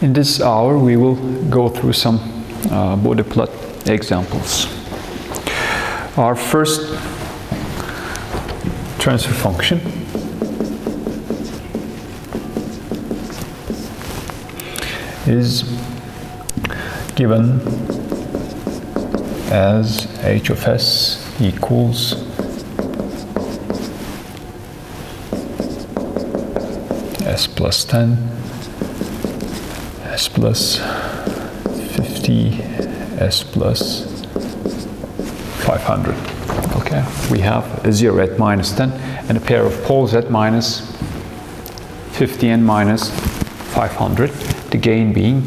In this hour we will go through some Bode plot examples. Our first transfer function is given as h of s equals s plus 10, s plus 50, s plus 500. Okay, we have a 0 at minus 10 and a pair of poles at minus 50 and minus 500, the gain being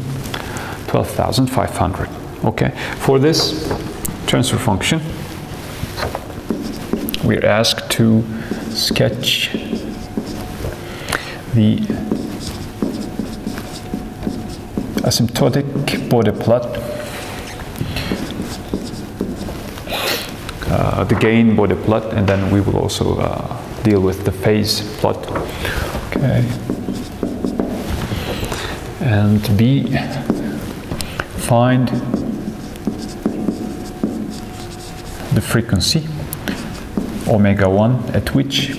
12,500. Okay, for this transfer function we're asked to sketch the asymptotic Bode plot, the gain Bode plot, and then we will also deal with the phase plot. Okay, and B, find the frequency omega 1 at which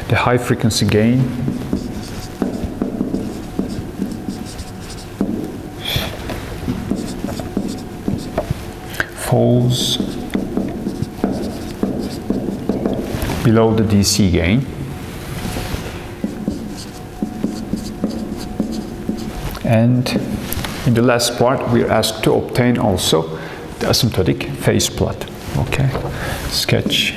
the high frequency gain falls below the DC gain, and in the last part we are asked to obtain also the asymptotic phase plot. Okay, sketch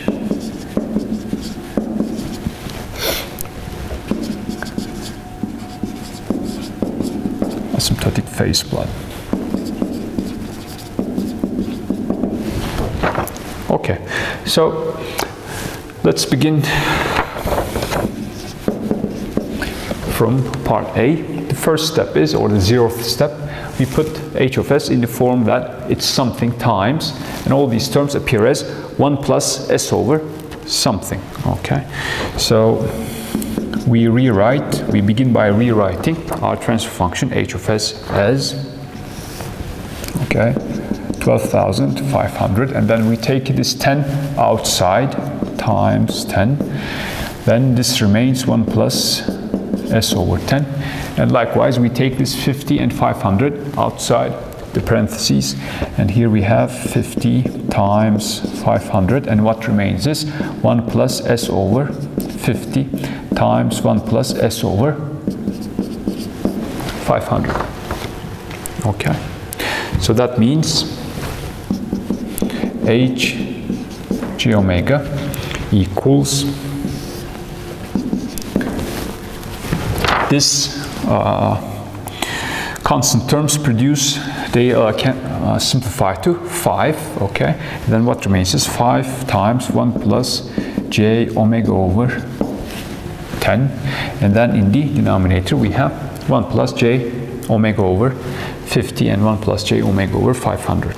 asymptotic phase plot. Okay, so let's begin from part A. The first step is, or the 0th step, we put h of s in the form that it's something times, and all these terms appear as 1 plus s over something. Okay, so we begin by rewriting our transfer function h of s as, okay, 12,500, and then we take this 10 outside times 10, then this remains 1 plus s over 10, and likewise we take this 50 and 500 outside the parentheses, and here we have 50 times 500, and what remains is 1 plus s over 50 times 1 plus s over 500. Okay, so that means h g omega equals this constant terms produce, they can simplify to 5, okay, and then what remains is 5 times 1 plus j omega over 10, and then in the denominator we have 1 plus j omega over 50 and 1 plus j omega over 500.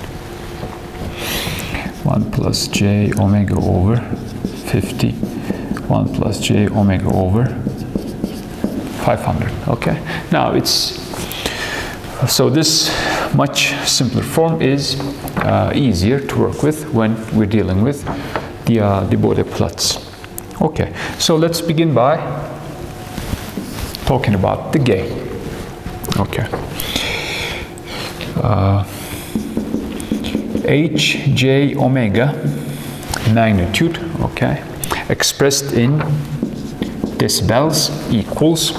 1 plus j omega over 50, 1 plus j omega over 500. Okay, now it's, so this much simpler form is easier to work with when we're dealing with the Bode plots. Okay, so let's begin by talking about the gain. Okay, h j omega magnitude, okay, expressed in decibels equals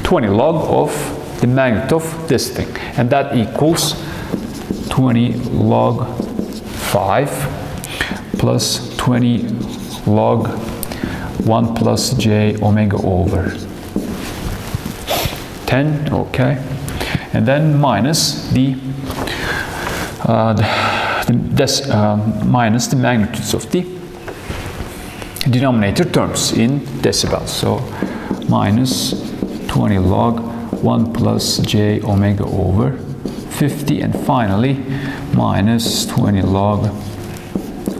20 log of the magnitude of this thing, and that equals 20 log 5 plus 20 log 1 plus j omega over 10, okay, and then minus minus the magnitudes of the denominator terms in decibels, so minus 20 log 1 plus j omega over 50, and finally minus 20 log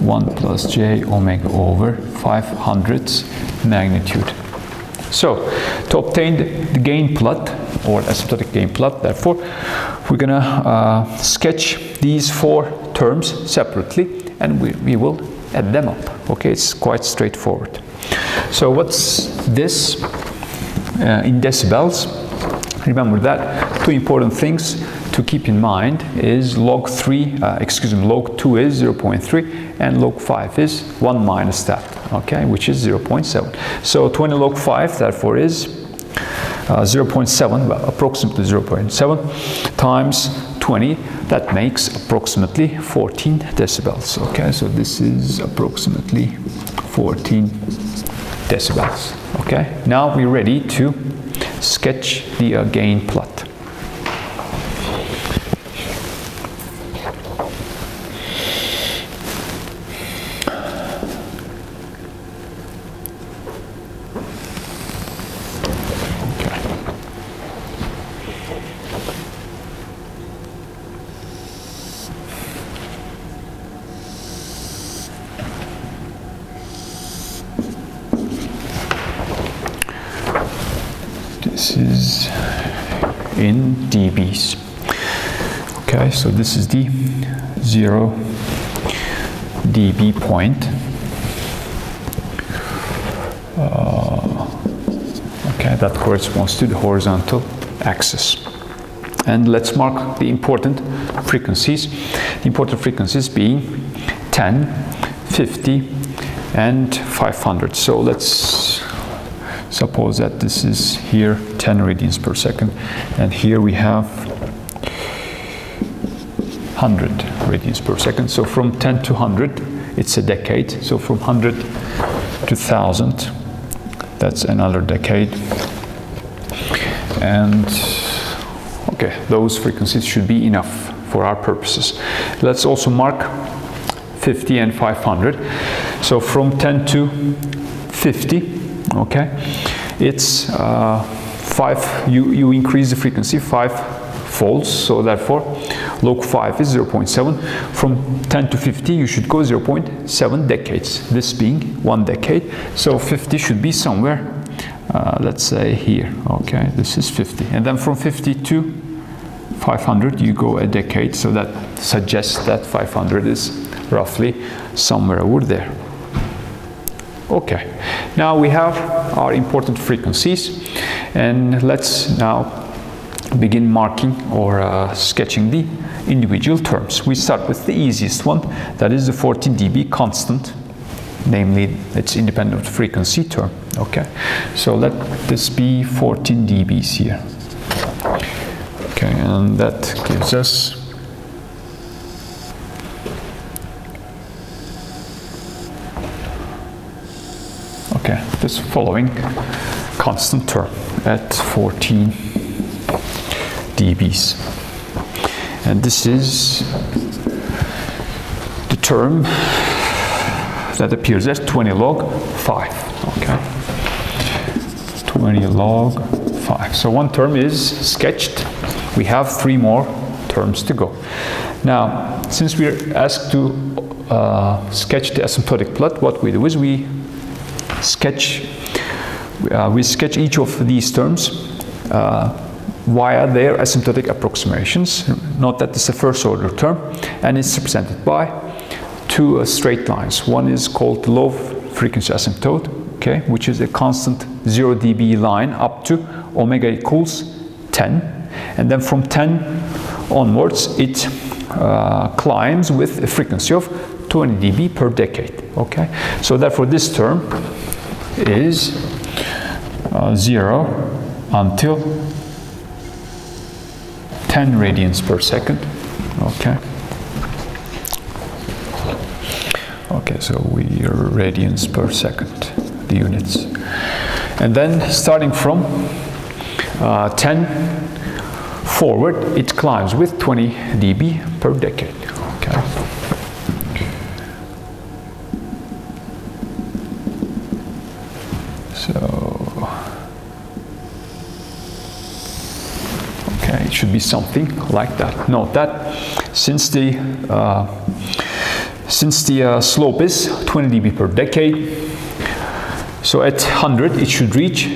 1 plus j omega over 500 magnitude So to obtain the gain plot, or asymptotic gain plot, therefore, we're gonna sketch these 4 terms separately, and we will add them up. Okay, it's quite straightforward. So what's this in decibels? Remember that 2 important things to keep in mind is log 2 is 0.3 and log 5 is 1 minus that, okay, which is 0.7. So 20 log 5 therefore is 0.7, well, approximately 0.7 times 20, that makes approximately 14 decibels. Okay, so this is approximately 14 decibels. Okay, now we're ready to sketch the gain plot. This is in dBs. Okay, so this is the 0 dB point. Okay, that corresponds to the horizontal axis. And let's mark the important frequencies. The important frequencies being 10, 50, and 500. So let's suppose that this is here 10 radians per second, and here we have 100 radians per second. So from 10 to 100, it's a decade. So from 100 to 1000, that's another decade. And okay, those frequencies should be enough for our purposes. Let's also mark 50 and 500. So from 10 to 50, okay, it's 5, you increase the frequency 5 folds, so therefore log 5 is 0.7. From 10 to 50 you should go 0.7 decades, this being 1 decade. So 50 should be somewhere, let's say here, okay, this is 50. And then from 50 to 500 you go a decade, so that suggests that 500 is roughly somewhere over there. Okay, now we have our important frequencies, and let's now begin marking or sketching the individual terms. We start with the easiest one, that is the 14 dB constant, namely its independent frequency term. Okay, so let this be 14 dBs here. Okay, and that gives us this following constant term at 14 dBs. And this is the term that appears as 20 log 5. Okay, 20 log 5. So one term is sketched. We have 3 more terms to go. Now, since we are asked to sketch the asymptotic plot, what we do is we sketch each of these terms via their asymptotic approximations. Note that this is a first order term, and it's represented by 2 straight lines. One is called low frequency asymptote, okay, which is a constant 0 dB line up to omega equals 10, and then from 10 onwards it climbs with a frequency of 20 dB per decade. Okay, so therefore this term is 0 until 10 radians per second. Okay. Okay, so we are radians per second, the units. And then starting from 10 forward, it climbs with 20 dB per decade. Okay. It should be something like that. Note that since the slope is 20 dB per decade, so at 100 it should reach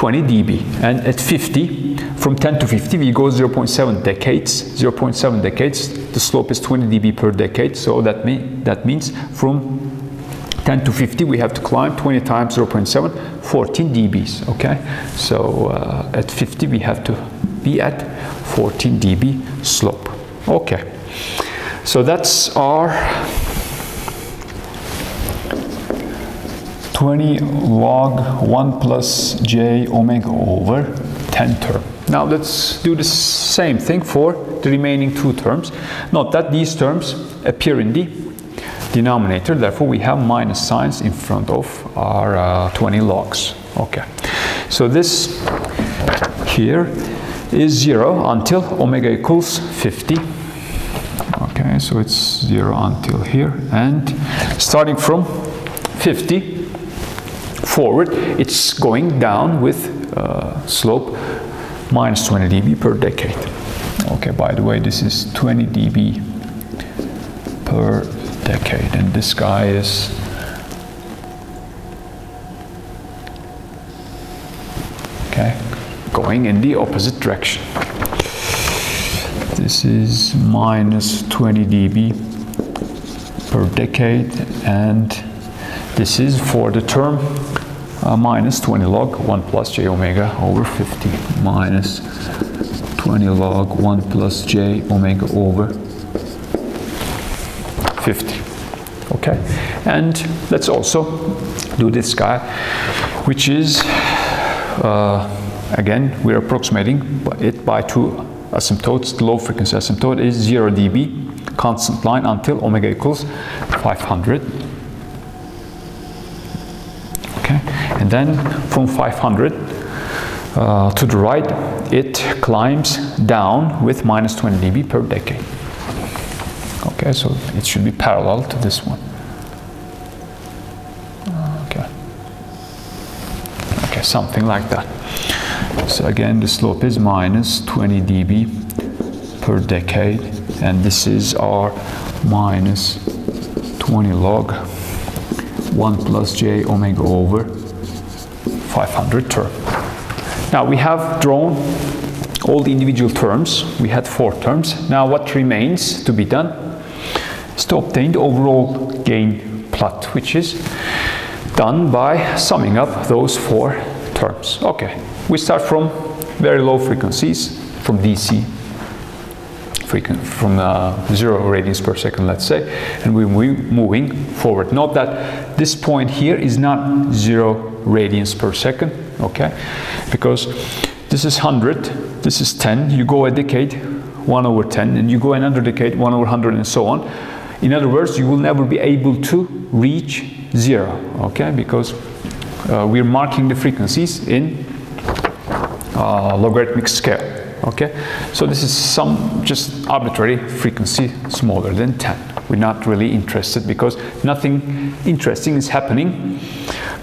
20 dB. And at 50, from 10 to 50, we go 0.7 decades. 0.7 decades, the slope is 20 dB per decade. So that means from 10 to 50, we have to climb 20 times 0.7, 14 dBs, okay? So at 50, we have to be at 14 dB slope, okay? So that's our 20 log 1 plus j omega over 10 term. Now let's do the same thing for the remaining two terms. Note that these terms appear in the denominator, therefore we have minus signs in front of our 20 logs. Okay, so this here is 0 until omega equals 50. Okay, so it's 0 until here, and starting from 50 forward, it's going down with slope minus 20 dB per decade. Okay, by the way, this is 20 dB per decade, and this guy is okay, going in the opposite direction. This is minus 20 dB per decade, and this is for the term minus 20 log 1 plus j omega over 50, minus 20 log 1 plus j omega over 50. Okay, and let's also do this guy, which is again, we're approximating it by two asymptotes. The low frequency asymptote is 0 dB, constant line until omega equals 500. Okay, and then from 500 to the right, it climbs down with minus 20 dB per decade. Okay, so it should be parallel to this one. Okay. Okay, something like that. So again, the slope is minus 20 dB per decade, and this is our minus 20 log 1 plus j omega over 500 term. Now we have drawn all the individual terms. We had 4 terms. Now what remains to be done is to obtain the overall gain plot, which is done by summing up those 4 terms. Okay, we start from very low frequencies, from DC, from 0 radians per second, let's say, and we're moving forward. Note that this point here is not 0 radians per second, okay, because this is 100, this is 10, you go a decade 1 over 10, and you go another decade 1 over 100, and so on. In other words, you will never be able to reach 0, okay, because we're marking the frequencies in logarithmic scale. Okay, so this is some just arbitrary frequency smaller than 10. We're not really interested because nothing interesting is happening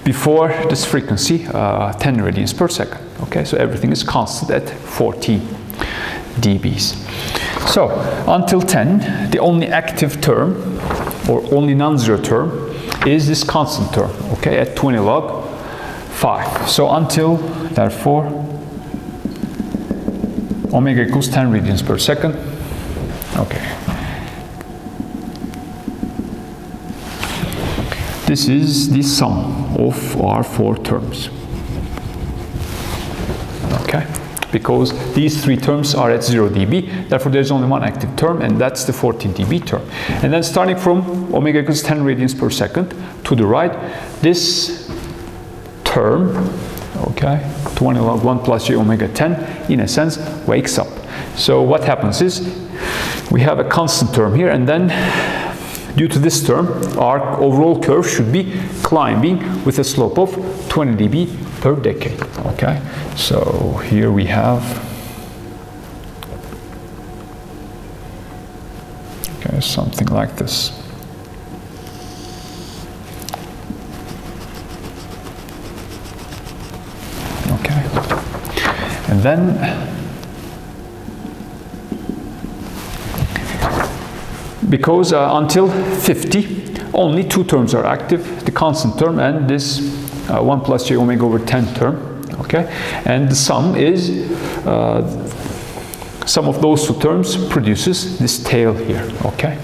before this frequency 10 radians per second. Okay, so everything is constant at 14 dBs. So until 10, the only active term or only non-zero term is this constant term, okay, at 20 log 5. So until, therefore, omega equals 10 radians per second. Okay. This is the sum of our 4 terms. Okay. Because these 3 terms are at 0 dB, therefore there's only one active term, and that's the 14 dB term. And then starting from omega equals 10 radians per second to the right, this term, okay, 20 log 1 plus j omega 10, in a sense, wakes up. So what happens is, we have a constant term here, and then, due to this term, our overall curve should be climbing with a slope of 20 dB per decade, okay? So here we have, okay, something like this. And then because until 50 only 2 terms are active, the constant term and this 1 plus j omega over 10 term, okay? And the sum is, sum of those two terms produces this tail here, okay?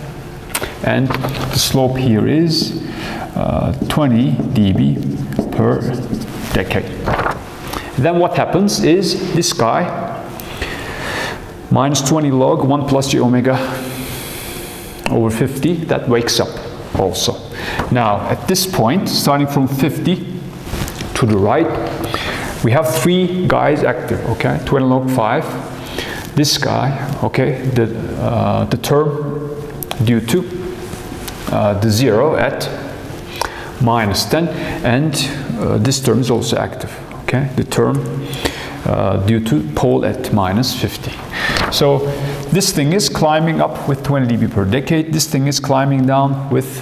And the slope here is 20 dB per decade. Then what happens is this guy, minus 20 log 1 plus j omega over 50, that wakes up also. Now, at this point, starting from 50 to the right, we have three guys active, okay? 20 log 5, this guy, okay? The term due to the 0 at minus 10, and this term is also active, okay? The term due to pole at minus 50. So this thing is climbing up with 20 dB per decade, this thing is climbing down with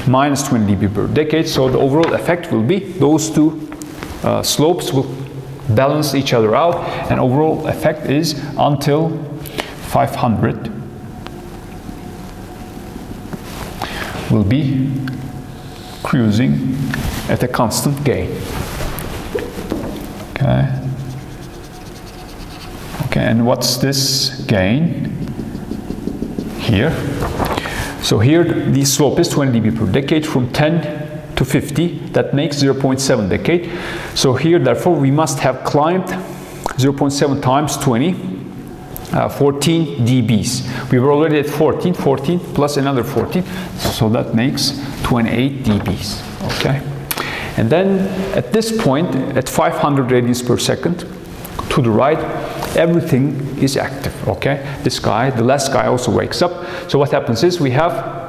minus 20 dB per decade, so the overall effect will be those two slopes will balance each other out, and overall effect is until 500 will be cruising at a constant gain. Okay. Okay, and what's this gain here? So here the slope is 20 dB per decade from 10 to 50. That makes 0.7 decade. So here, therefore, we must have climbed 0.7 times 20, 14 dBs. We were already at 14 plus another 14. So that makes 28 dBs. Okay. And then at this point, at 500 radians per second, to the right, everything is active, okay? This guy, the last guy also wakes up. So what happens is we have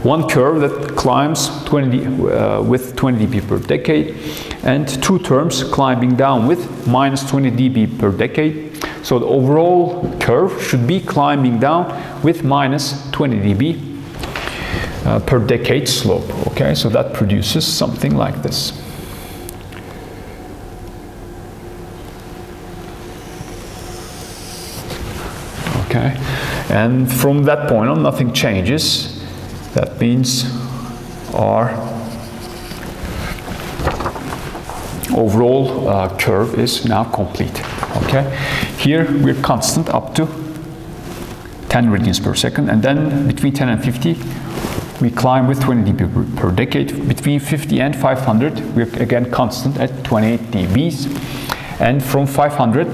one curve that climbs with 20 dB per decade, and two terms climbing down with minus 20 dB per decade. So the overall curve should be climbing down with minus 20 dB per decade slope, okay? So that produces something like this. Okay, and from that point on, nothing changes. That means our overall curve is now complete. Okay, here we're constant up to 10 radians per second, and then between 10 and 50, we climb with 20 dB per decade. Between 50 and 500, we're again constant at 28 dBs, and from 500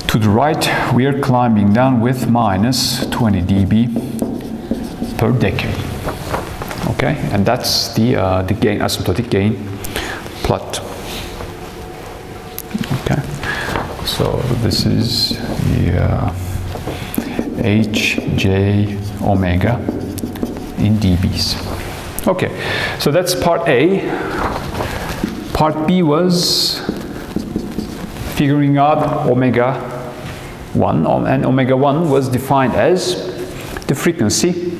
to the right, we are climbing down with minus 20 dB per decade. Okay, and that's the gain, asymptotic gain plot. Okay, so this is the h, j, omega in dBs. Okay, so that's part A. Part B was figuring out omega 1, and omega 1 was defined as the frequency,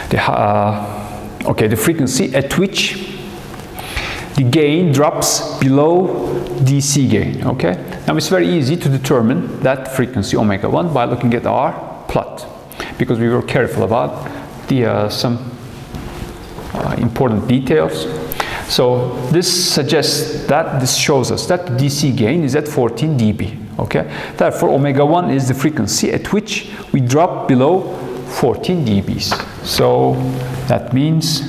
the frequency at which the gain drops below DC gain. Okay, now it's very easy to determine that frequency omega 1 by looking at our plot, because we were careful about the some important details. So this suggests that, this shows us that the DC gain is at 14 dB. Okay, therefore omega 1 is the frequency at which we drop below 14 dBs. So that means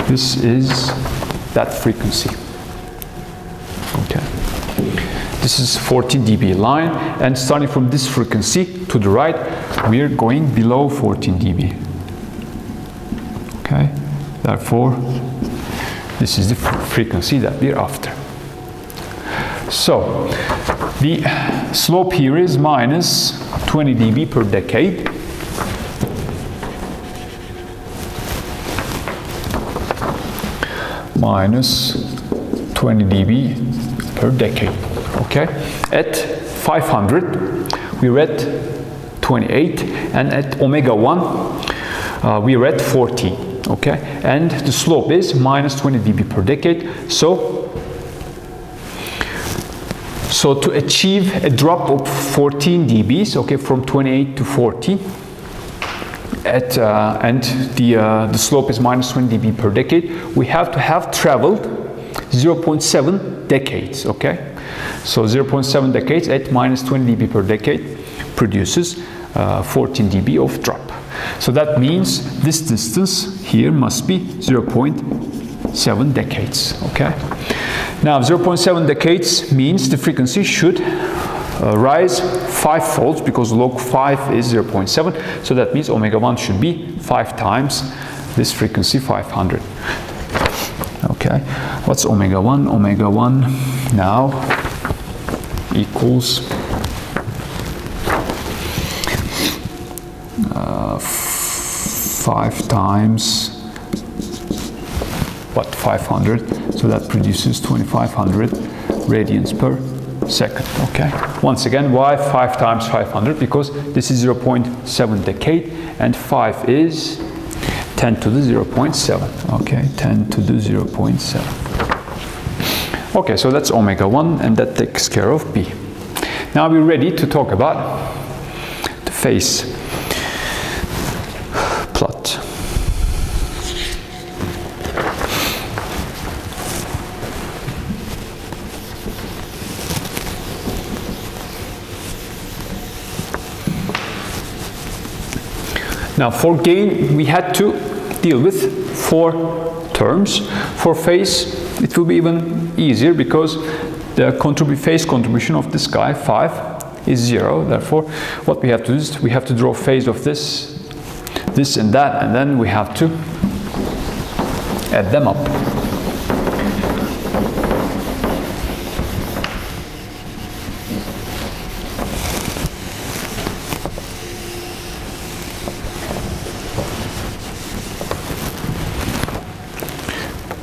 this is that frequency. Okay, this is 14 dB line, and starting from this frequency to the right, we are going below 14 dB. Okay, therefore this is the frequency that we're after. So the slope here is minus 20 dB per decade. Minus 20 dB per decade. Okay, at 500 we're at 28, and at omega 1 we're at 14. Okay, and the slope is minus 20 dB per decade. So to achieve a drop of 14 dBs, okay, from 28 to 14, and the slope is minus 20 dB per decade, we have to have traveled 0.7 decades, okay? So 0.7 decades at minus 20 dB per decade produces 14 dB of drop. So that means this distance here must be 0.7 decades, okay? Now 0.7 decades means the frequency should rise 5-fold, because log 5 is 0.7, so that means omega 1 should be 5 times this frequency, 500. Okay, what's omega 1? Omega 1 now equals 5 times what, 500, so that produces 2500 radians per second. Okay, once again, why 5 times 500? Because this is 0.7 decade and 5 is 10 to the 0.7. okay, 10 to the 0.7. okay, so that's omega 1, and that takes care of B. Now we're ready to talk about the phase plot. Now for gain we had to deal with 4 terms. For phase it will be even easier, because the phase contribution of this guy, 5, is 0. Therefore what we have to do is we have to draw phase of this and that, and then we have to add them up.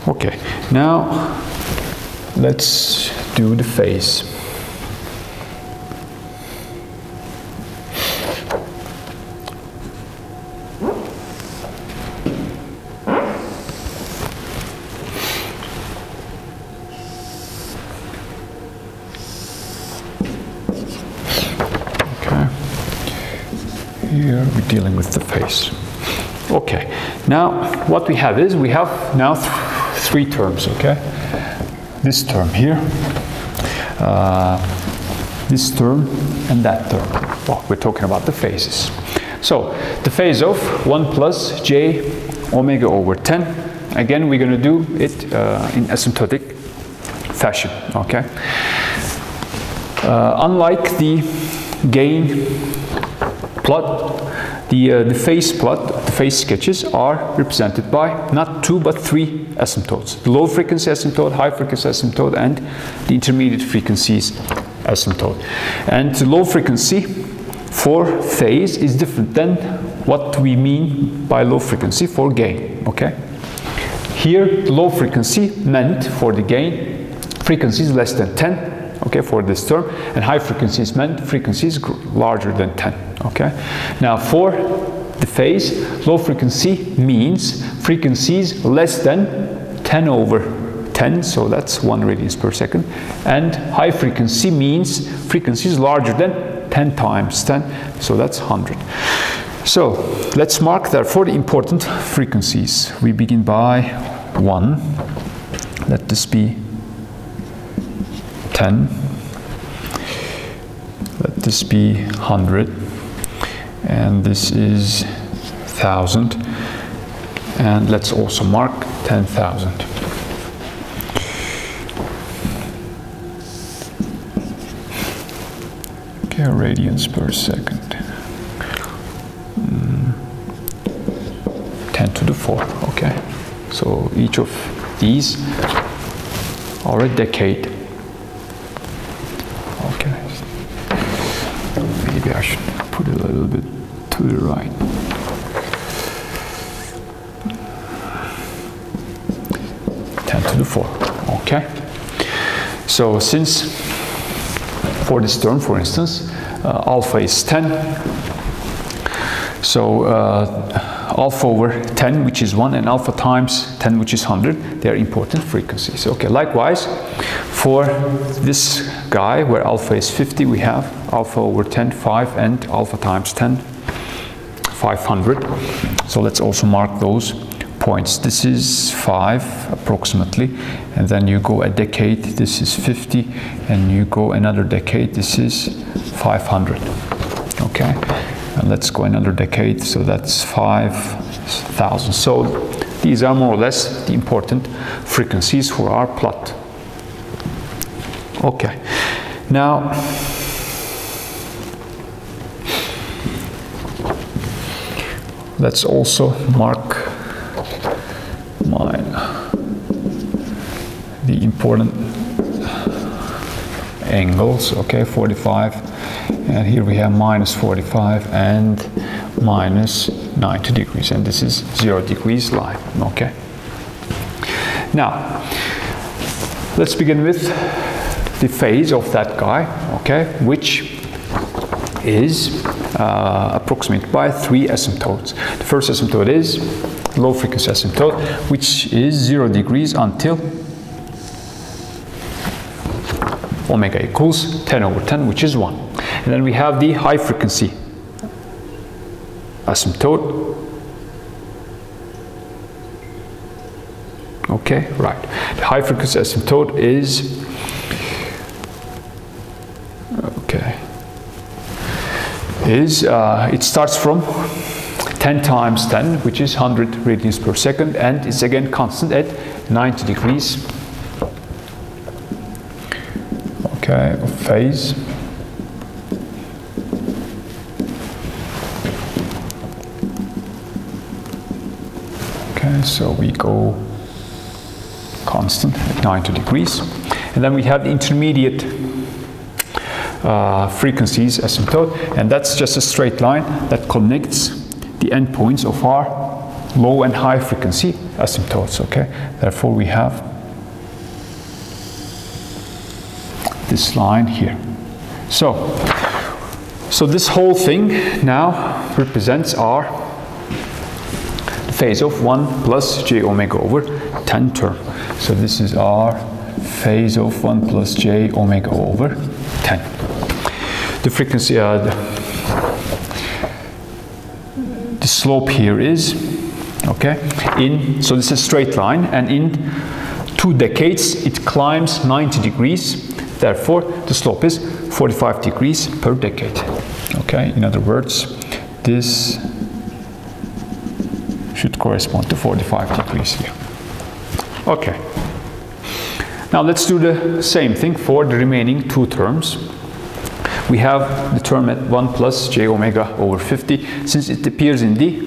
Okay, now let's do the phase. Okay, here we're dealing with the phase. Okay, now what we have is we have now 3 terms, okay? This term here, this term, and that term. Well, we're talking about the phases. So, the phase of 1 plus j omega over 10. Again, we're going to do it in asymptotic fashion, okay? Unlike the gain plot, the phase plot, the phase sketches are represented by not 2 but 3 asymptotes. The low frequency asymptote, high frequency asymptote, and the intermediate frequencies asymptote. And the low frequency for phase is different than what we mean by low frequency for gain, okay? Here, the low frequency meant for the gain frequencies less than 10, okay, for this term, and high frequencies meant frequencies larger than 10, okay? Now for the phase, low frequency means frequencies less than 10 over 10, so that's 1 radians per second, and high frequency means frequencies larger than 10 times 10, so that's 100. So let's mark therefore the important frequencies. We begin by 1, let this be 10, let this be 100, and this is 1000, and let's also mark 10,000. Okay, radians per second. 10 to the 4, okay. So each of these are a decade. Okay. Maybe I should put it a little bit to the right. To the 4, okay. So since for this term, for instance, alpha is 10, so alpha over 10, which is 1, and alpha times 10, which is 100, they are important frequencies. Okay, likewise, for this guy where alpha is 50, we have alpha over 10, 5, and alpha times 10, 500. So let's also mark those points. This is 5 approximately, and then you go a decade, this is 50, and you go another decade, this is 500. Okay, and let's go another decade, so that's 5,000. So these are more or less the important frequencies for our plot. Okay, now let's also mark the important angles. Okay, 45, and here we have minus 45 and minus 90 degrees, and this is 0 degrees line. Okay, now let's begin with the phase of that guy, okay, which is approximated by 3 asymptotes. The first asymptote is low frequency asymptote, which is 0 degrees until omega equals 10 over 10, which is 1. And then we have the high frequency asymptote. Okay, right. The high frequency asymptote is it starts from 10 times 10, which is 100 radians per second, and it's again constant at 90 degrees. Okay, of phase. Okay, so we go constant at 90 degrees, and then we have the intermediate frequencies asymptote, and that's just a straight line that connects the endpoints of our low and high frequency asymptotes. Okay, therefore we have this line here. So this whole thing now represents our phase of 1 plus j omega over 10 term. So this is our phase of 1 plus j omega over 10. The frequency, the slope here is, okay, so this is a straight line, and in 2 decades it climbs 90 degrees, therefore the slope is 45 degrees per decade. Okay, in other words, this should correspond to 45 degrees here. Okay, now let's do the same thing for the remaining 2 terms. We have the term at 1 plus j omega over 50. Since it appears in the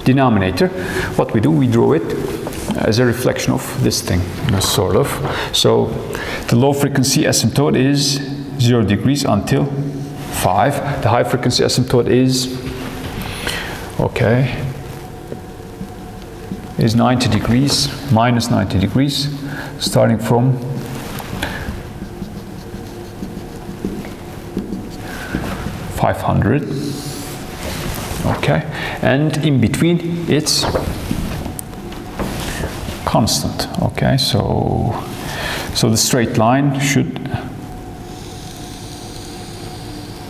denominator, what we do, we draw it as a reflection of this thing, sort of. So the low frequency asymptote is 0 degrees until 5. The high frequency asymptote is, okay, is 90 degrees, minus 90 degrees, starting from 500. Okay, and in between it's constant. Okay, so the straight line should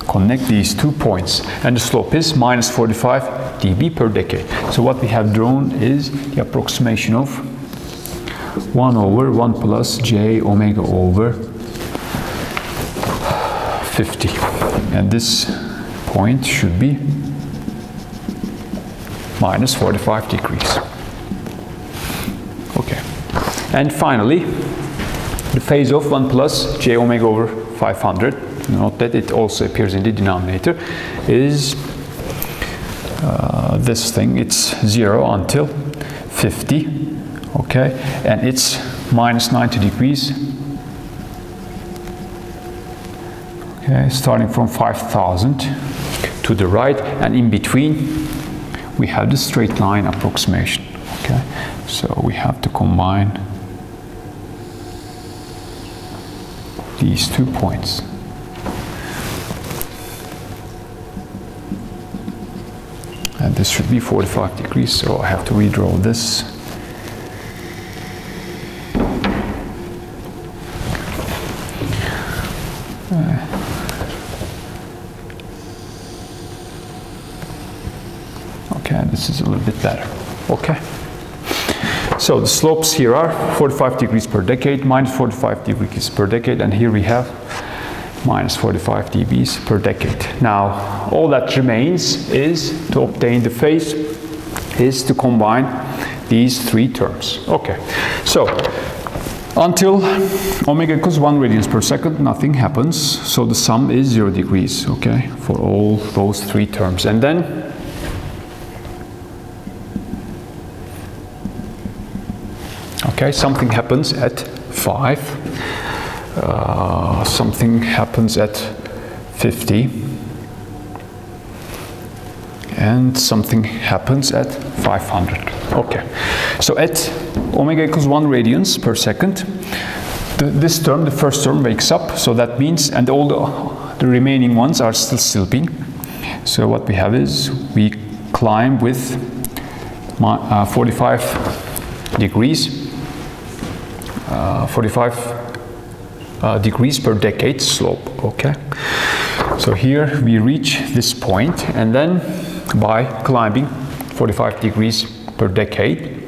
connect these 2 points, and the slope is minus 45 dB per decade. So what we have drawn is the approximation of 1 over 1 plus j omega over 50, and this point should be minus 45 degrees. Okay, and finally the phase of 1 plus j omega over 500, note that it also appears in the denominator, is this thing. It's 0 until 50, okay, and it's minus 90 degrees, okay, starting from 5,000 to the right, and in between we have the straight line approximation. Okay, so we have to combine these 2 points. And this should be 45 degrees, so I have to redraw this. Okay, this is a little bit better. Okay. So the slopes here are 45 degrees per decade, minus 45 degrees per decade, and here we have minus 45 dBs per decade. Now, all that remains is to obtain the phase, is to combine these three terms. Okay, so until omega equals 1 radians per second, nothing happens. So the sum is 0 degrees, okay, for all those three terms. And then okay, something happens at 5, something happens at 50, and something happens at 500. Okay, so at omega equals 1 radians per second, this term, the first term, wakes up, so that means, and all the remaining ones are still sleeping. So what we have is, we climb with 45 degrees. 45 degrees per decade slope, okay? So here we reach this point, and then by climbing 45 degrees per decade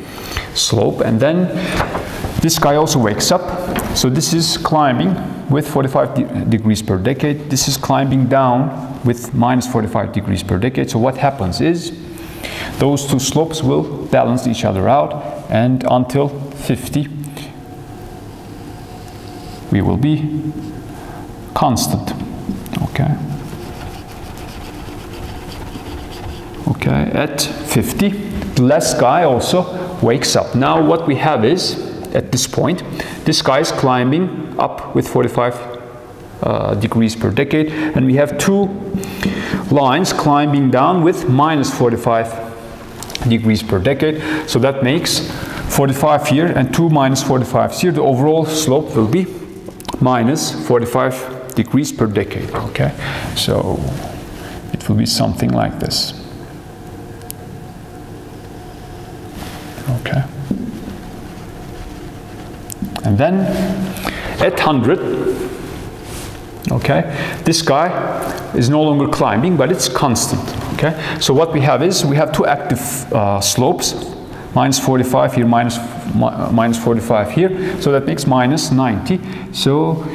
slope, and then this guy also wakes up. So this is climbing with 45 degrees per decade. This is climbing down with minus 45 degrees per decade. So what happens is, those two slopes will balance each other out, and until 50, we will be constant. Okay. Okay, at 50, the last guy also wakes up. Now what we have is, at this point, this guy is climbing up with 45 degrees per decade, and we have two lines climbing down with minus 45 degrees per decade. So that makes 45 here and 2 minus 45 here. The overall slope will be minus 45 degrees per decade, okay? So it will be something like this. Okay. And then at 100, okay, this guy is no longer climbing, but it's constant, okay? So what we have is, we have two active slopes, minus 45 here, minus 45 here, so that makes minus 90. So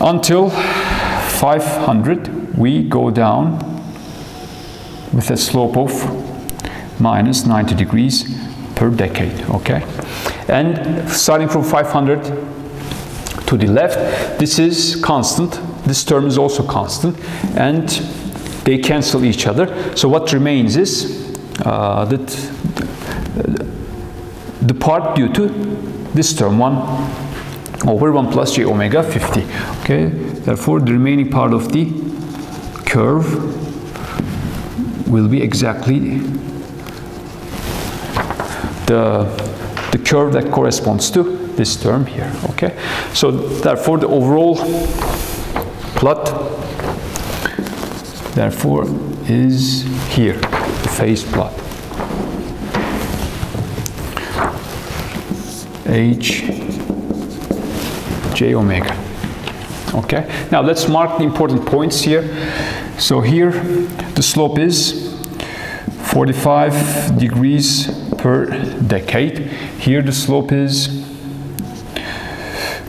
until 500, we go down with a slope of minus 90 degrees per decade, okay? And starting from 500 to the left, this is constant, this term is also constant, and they cancel each other. So what remains is the part due to this term, 1 over 1 plus j omega 50. Okay, therefore the remaining part of the curve will be exactly the curve that corresponds to this term here. Okay, so therefore the overall plot therefore is here, the phase plot. H j omega. Okay, now let's mark the important points here. So here the slope is 45 degrees per decade. Here the slope is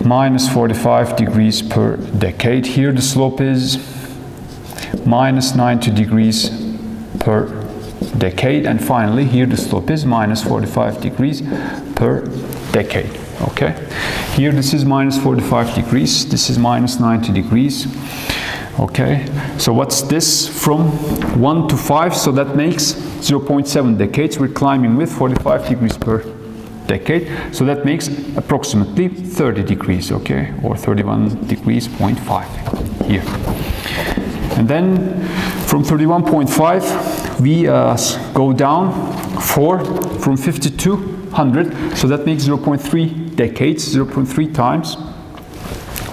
minus 45 degrees per decade. Here the slope is minus 90 degrees per decade. And finally here the slope is minus 45 degrees per decade. Okay, here this is minus 45 degrees, this is minus 90 degrees. Okay, so what's this from 1 to 5? So that makes 0.7 decades. We're climbing with 45 degrees per decade, so that makes approximately 30 degrees, okay, or 31 degrees, 0.5 here. And then from 31.5 we go down 4 from 50 to 100, so that makes 0.3 decades, 0.3 times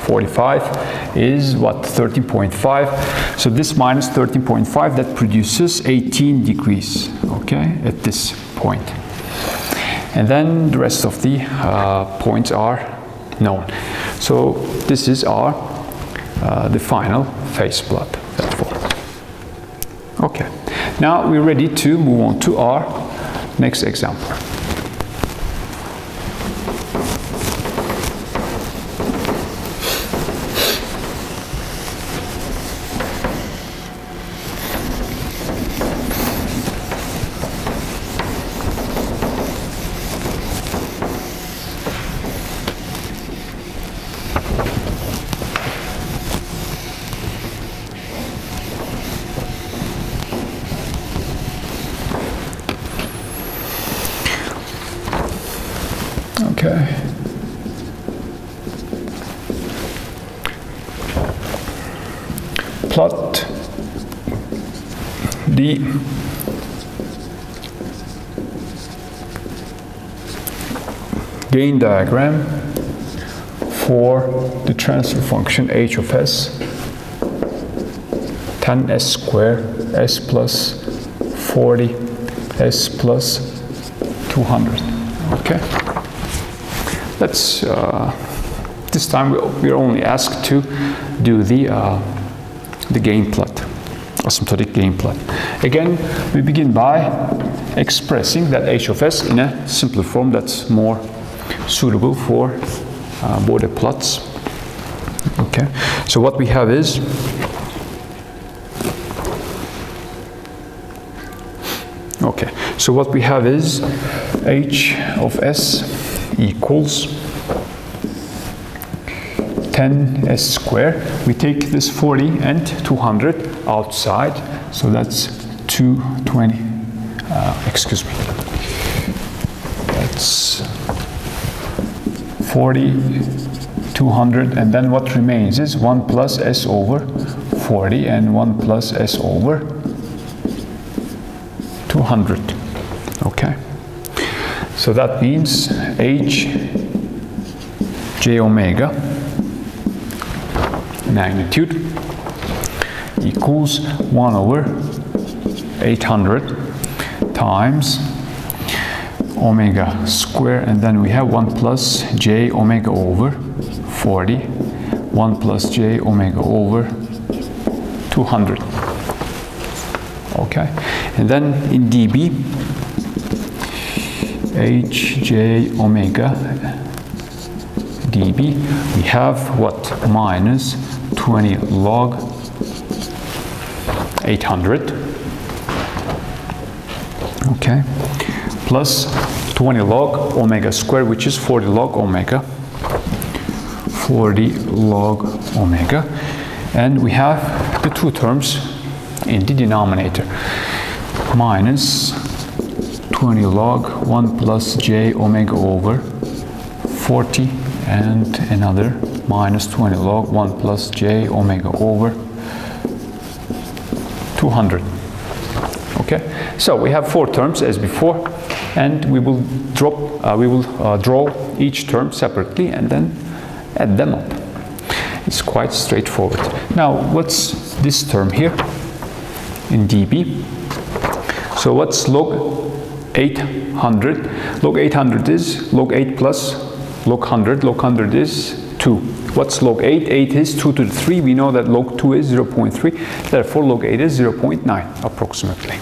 45 is what, 13.5. So this minus 13.5, that produces 18 degrees, okay, at this point. And then the rest of the points are known. So this is our the final phase plot, therefore. Okay, now we're ready to move on to our Next example. Okay. Plot the gain diagram for the transfer function h of s 10s squared s plus 40 s plus 200. Okay. Let's, this time we're only asked to do the gain plot, asymptotic gain plot. Again, we begin by expressing that h of s in a simpler form that's more suitable for Bode plots. Okay, so what we have is h of s equals 10s squared. We take this 40 and 200 outside, so that's 220. Excuse me. That's 40, 200, and then what remains is 1 plus s over 40 and 1 plus s over 200. Okay. So that means h j omega magnitude equals 1 over 800 times omega square, and then we have 1 plus j omega over 40, 1 plus j omega over 200. Okay, and then in dB, hj omega dB, we have what? Minus 20 log 800, okay, plus 20 log omega squared, which is 40 log omega, 40 log omega, and we have the two terms in the denominator, minus 20 log 1 plus j omega over 40, and another minus 20 log 1 plus j omega over 200. Okay, so we have four terms as before, and we will draw each term separately and then add them up. It's quite straightforward. Now, what's this term here in dB? So what's log 800? Log 800 is log 8 plus log 100. Log 100 is 2. What's log 8? 8 is 2 to the 3. We know that log 2 is 0.3. Therefore, log 8 is 0.9 approximately.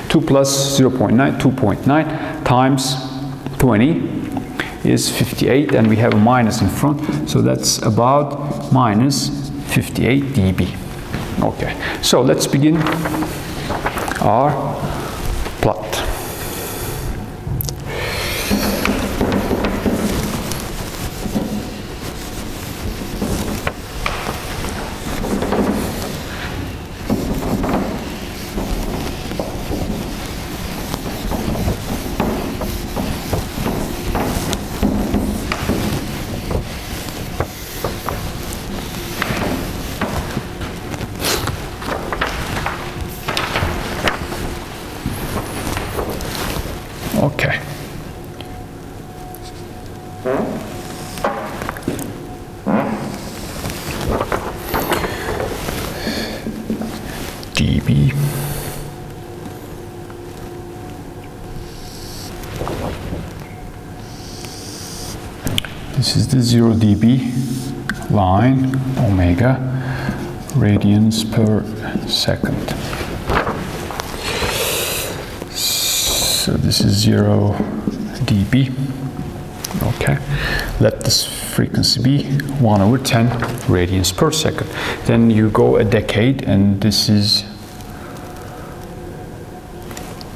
2 plus 0.9, 2.9 times 20 is 58, and we have a minus in front. So that's about minus 58 dB. Okay, so let's begin our plot. Okay. dB. This is the 0 dB line, omega, radians per second. So this is 0 dB. Okay, let this frequency be 1 over 10 radians per second. Then you go a decade, and this is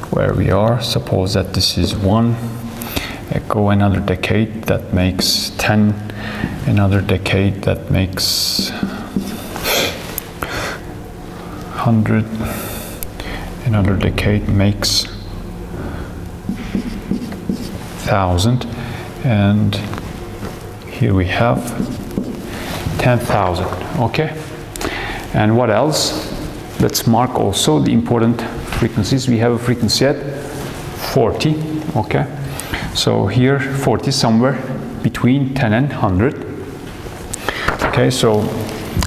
where we are. Suppose that this is 1. Go another decade, that makes 10. Another decade, that makes 100. Another decade makes 1,000. And here we have 10,000. Okay, and what else? Let's mark also the important frequencies. We have a frequency at 40. Okay, so here 40 somewhere between 10 and 100. Okay, so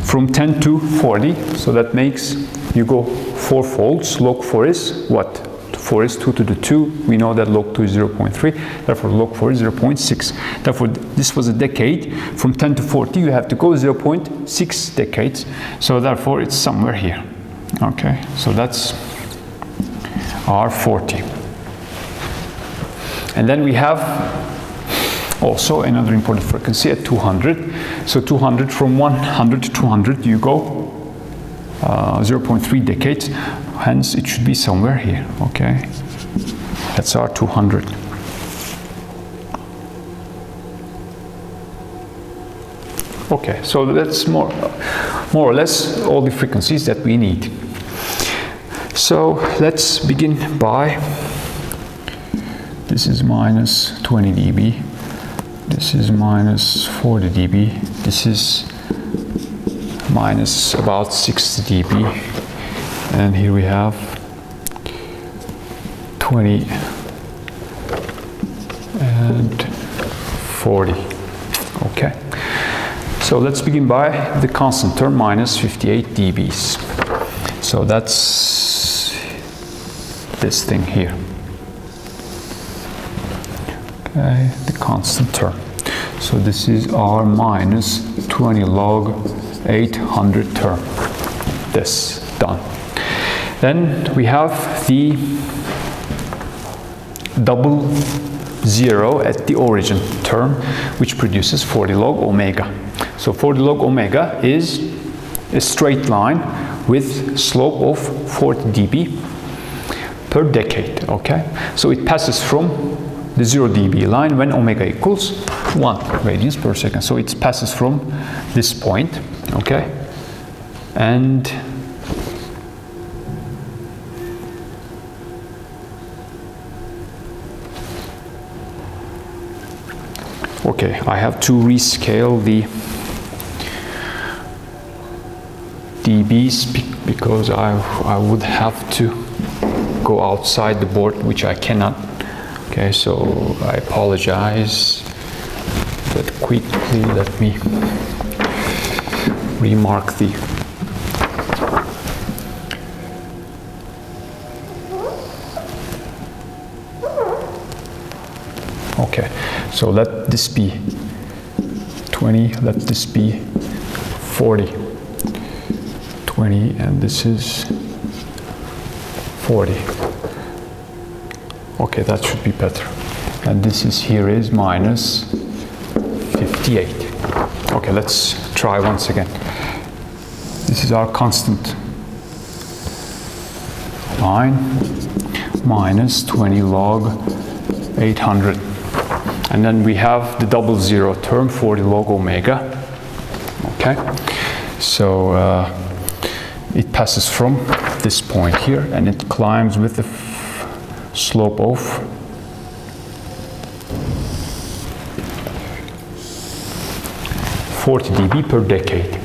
from 10 to 40, so that makes you go 4 folds. Log 4 is what? 4 is 2 to the 2. We know that log 2 is 0.3, therefore log 4 is 0.6. Therefore, this was a decade. From 10 to 40, you have to go 0.6 decades. So therefore, it's somewhere here. Okay, so that's our 40. And then we have also another important frequency at 200. So 200, from 100 to 200, you go 0.3 decades. Hence, it should be somewhere here. Okay, that's our 200. Okay, so that's more or less all the frequencies that we need. So let's begin by, this is minus 20 dB, this is minus 40 dB, this is minus about 60 dB, and here we have 20 and 40. Okay, so let's begin by the constant term, minus 58 dBs. So that's this thing here. Okay, the constant term. So this is our minus 20 log 800 term. This, done. Then we have the double zero at the origin term, which produces 40 log omega. So 40 log omega is a straight line with slope of 40 dB per decade. Okay, so it passes from the 0 dB line when omega equals 1 radians per second. So it passes from this point. Okay, and okay, I have to rescale the dBs because I would have to go outside the board, which I cannot. Okay, so I apologize, but quickly let me remark the okay, so let this be 20, let this be 40, 20, and this is 40. Okay, that should be better. And this is here is minus 58. Okay, let's try once again. This is our constant line, minus 20 log 800. And then we have the double zero term, 40 log omega. Okay, so it passes from this point here and it climbs with the slope of 40 dB per decade.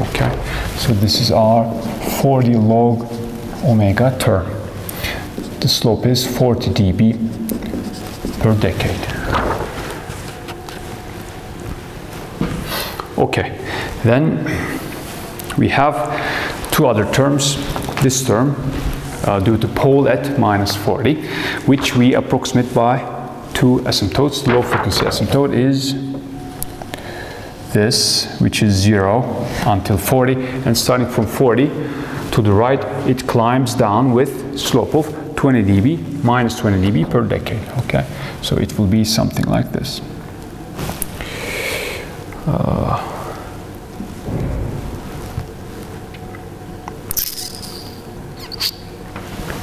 Okay, so this is our 40 log omega term. The slope is 40 dB per decade. Okay, then we have two other terms. This term due to pole at minus 40, which we approximate by two asymptotes. The low frequency asymptote is this, which is 0 until 40, and starting from 40 to the right, it climbs down with slope of 20 dB, minus 20 dB per decade, okay? So it will be something like this.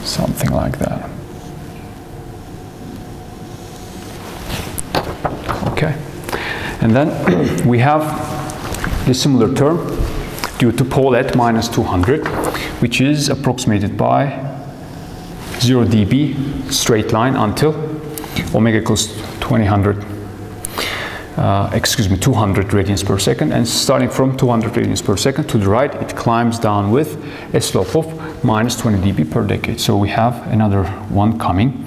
Something like that. Okay, and then we have the similar term due to pole at minus 200, which is approximated by 0 dB straight line until omega equals 200 radians per second, and starting from 200 radians per second to the right, it climbs down with a slope of minus 20 dB per decade. So we have another one coming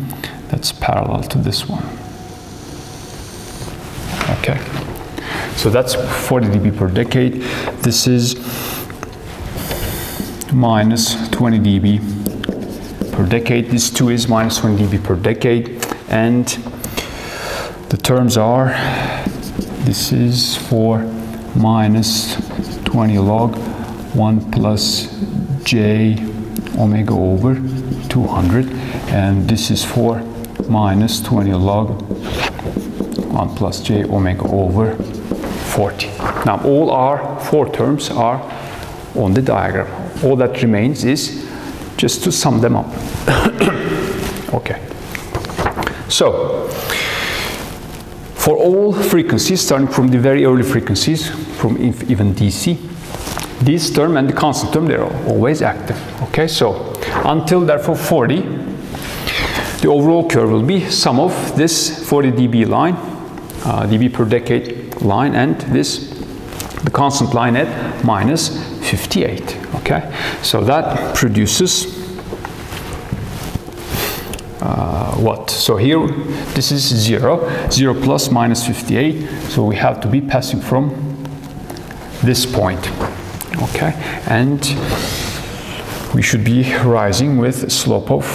that's parallel to this one. Okay, so that's 40 dB per decade. This is minus 20 dB per decade. This too is minus 20 dB per decade, and the terms are, this is for minus 20 log 1 plus j omega over 200, and this is for minus 20 log 1 plus j omega over 40. Now all our four terms are on the diagram. All that remains is just to sum them up. Okay. So for all frequencies, starting from the very early frequencies, from even DC, this term and the constant term, they're always active. Okay, so until therefore 40, the overall curve will be sum of this 40 dB line, dB per decade line, and this, the constant line at minus 58. Okay, so that produces what? So here, this is 0 plus minus 58, so we have to be passing from this point. Okay, and we should be rising with a slope of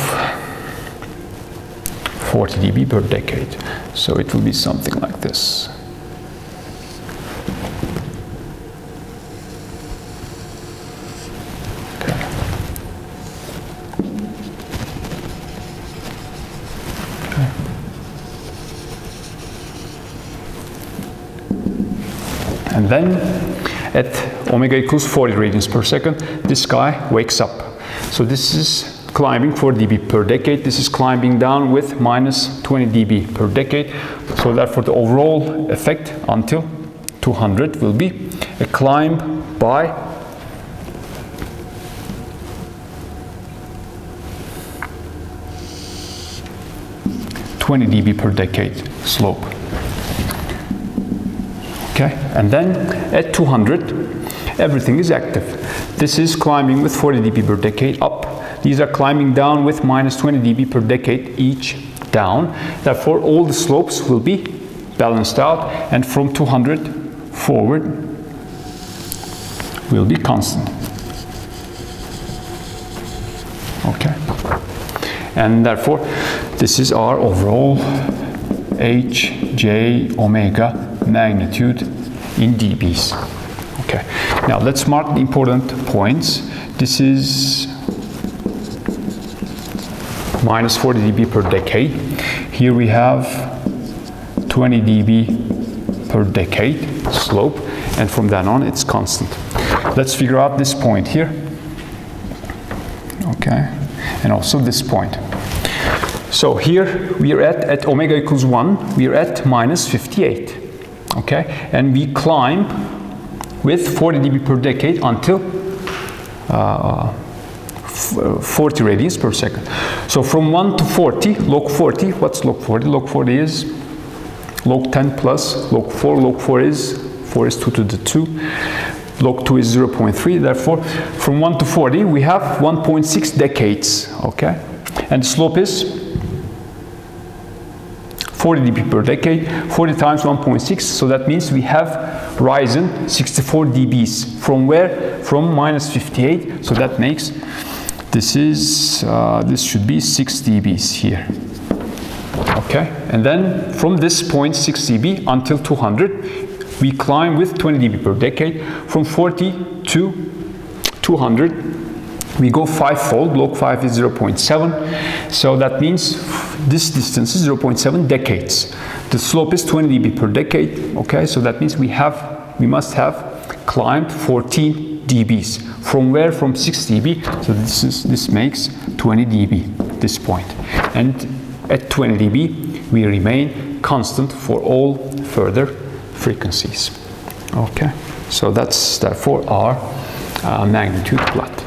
40 dB per decade. So it will be something like this. Okay. Okay. And then at omega equals 40 radians per second, this guy wakes up. So this is climbing 4 dB per decade. This is climbing down with minus 20 dB per decade. So therefore the overall effect until 200 will be a climb by (20 dB per decade slope). Okay, and then at 200, everything is active. This is climbing with 40 dB per decade up. These are climbing down with minus 20 dB per decade each down. Therefore, all the slopes will be balanced out, and from 200 forward will be constant. Okay, and therefore, this is our overall h, j, omega magnitude in dBs. Okay, now let's mark the important points. This is minus 40 dB per decade. Here we have 20 dB per decade slope, and from then on it's constant. Let's figure out this point here. Okay, and also this point. So here we are at omega equals 1, we are at minus 58. Okay, and we climb with 40 dB per decade until 40 radians per second. So from 1 to 40, log 40, what's log 40? Log 40 is log 10 plus log 4. Log 4 is 2 to the 2. Log 2 is 0.3. Therefore, from 1 to 40, we have 1.6 decades. Okay, and the slope is 40 dB per decade. 40 times 1.6, so that means we have risen 64 dBs. From where? From minus 58. So that makes this is this should be 6 dBs here. Okay, and then from this point 6 dB until 200, we climb with 20 dB per decade. From 40 to 200, We go 5-fold, log 5 is 0.7, so that means this distance is 0.7 decades. The slope is 20 dB per decade, okay, so that means we must have climbed 14 dBs. From where? From 6 dB, so this makes 20 dB at this point. And at 20 dB, we remain constant for all further frequencies. Okay, so that's therefore our magnitude plot.